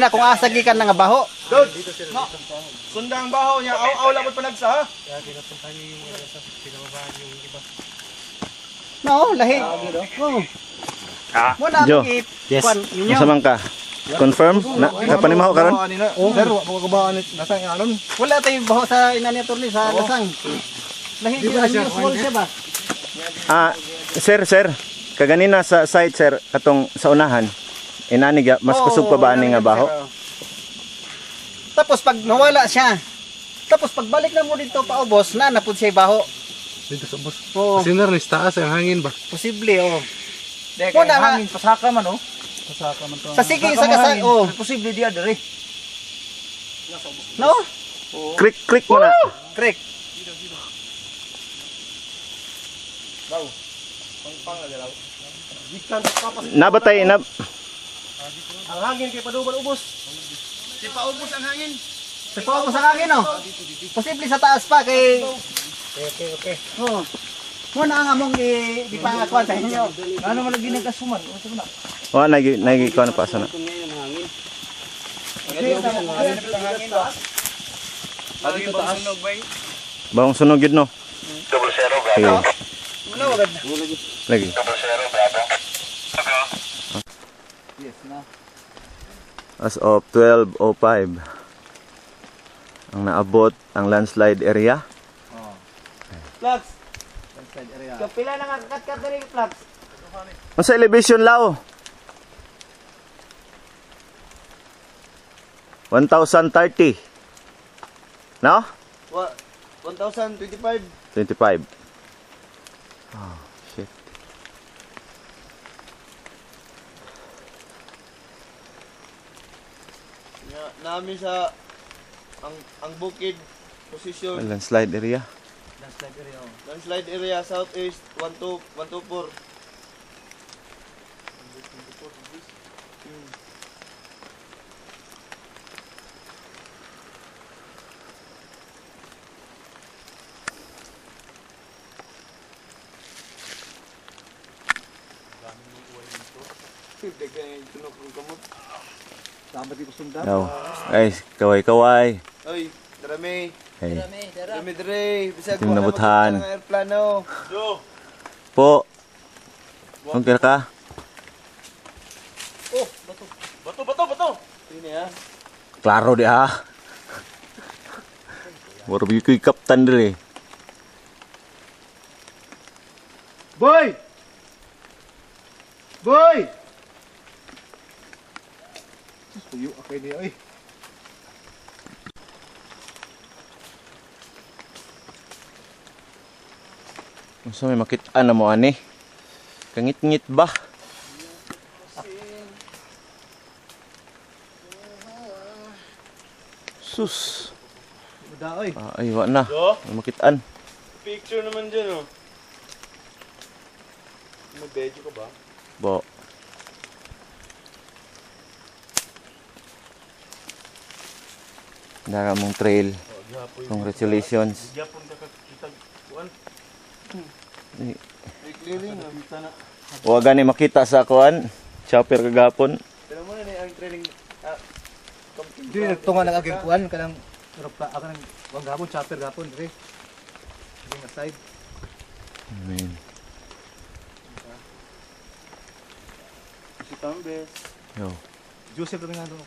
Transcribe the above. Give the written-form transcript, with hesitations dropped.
na kung asagi ka na nga baho. Dod! No. Sundang baho niya, aw labot pa nagsa ha? No, lahi. Muna Jo, yes. masamang ka. Confirm? Napanimaho ka ron? Oh, sir, wako kabaan nasa anon. Wala tayong baho sa inani attorney sa lasang. Lahi di unusual siya ba? Sir, kaganina sa site sir, katong sa unahan, inaniga, mas kusog pa ba ani nga baho? Tapos pag nawala siya, tapos pagbalik na mo dito paubos, na napud siya baho. Dito sa bus. Oo. Kasi na rin, taas ang hangin ba? Posible, oh. Muna nga. Hangin, pasaka man, oh. Pasaka man to. Sa sige, sa kasay, oh. Posible di adere. No? Click mo na. Correct. Daw. Pang agalaw. Gikan papas. Nabatay, Ang hangin kay padubal ubos. Si paubos ang hangin. Si paubos ang hangin, oh. Posible sa taas pa kay... Okay. Oh. Muna ang among ipangakuan sa inyo. Ano man lagi nagkasuman? Ano na? Wa nagi ko na pa sana. Lagi ba sunog bay? Bawang sunog yun no. Double zero, Okay. bravo. Wala wagad. Lagi. Double zero, bravo. Yes, na. As of 12:05 ang naabot ang landslide area. Flags. Kapila na nga kakat-kat na rin flags. Unsa elevation lao? 1,030. No? 1,025. 25. Oh, shit. Namin sa ang bukid position Landslide area. landslide area southeast 124. Daw. Guys, kaway-kaway. Oy, darami. Hey. Darami dire. Bisag Team nabuthan. ang aeroplano. Po. Okay ka? Oh, bato. Sini ya. Klaro di ha. Baru ko'y kaptan dili. Boy! Tuyo akay niya ay. Unsa may makit-an na mo ani? Kangit-ngit ba? Sus. Muda oy. Ay, wa na. May makit-an. Picture naman dyan oh. Mag-video ka ba? Bo. Dara mong trail. Congratulations. Gyapon ka kita kuan. Clearing kita na. Wa gani makita sa kuan. Chopper kagapon. Pero mo na ang training Di nagtunga ng aging kuan kanang ako nang wag gapon chopper gapon dire. Ding side. Amen. si Tambes. Yo. Joseph lang nga doon.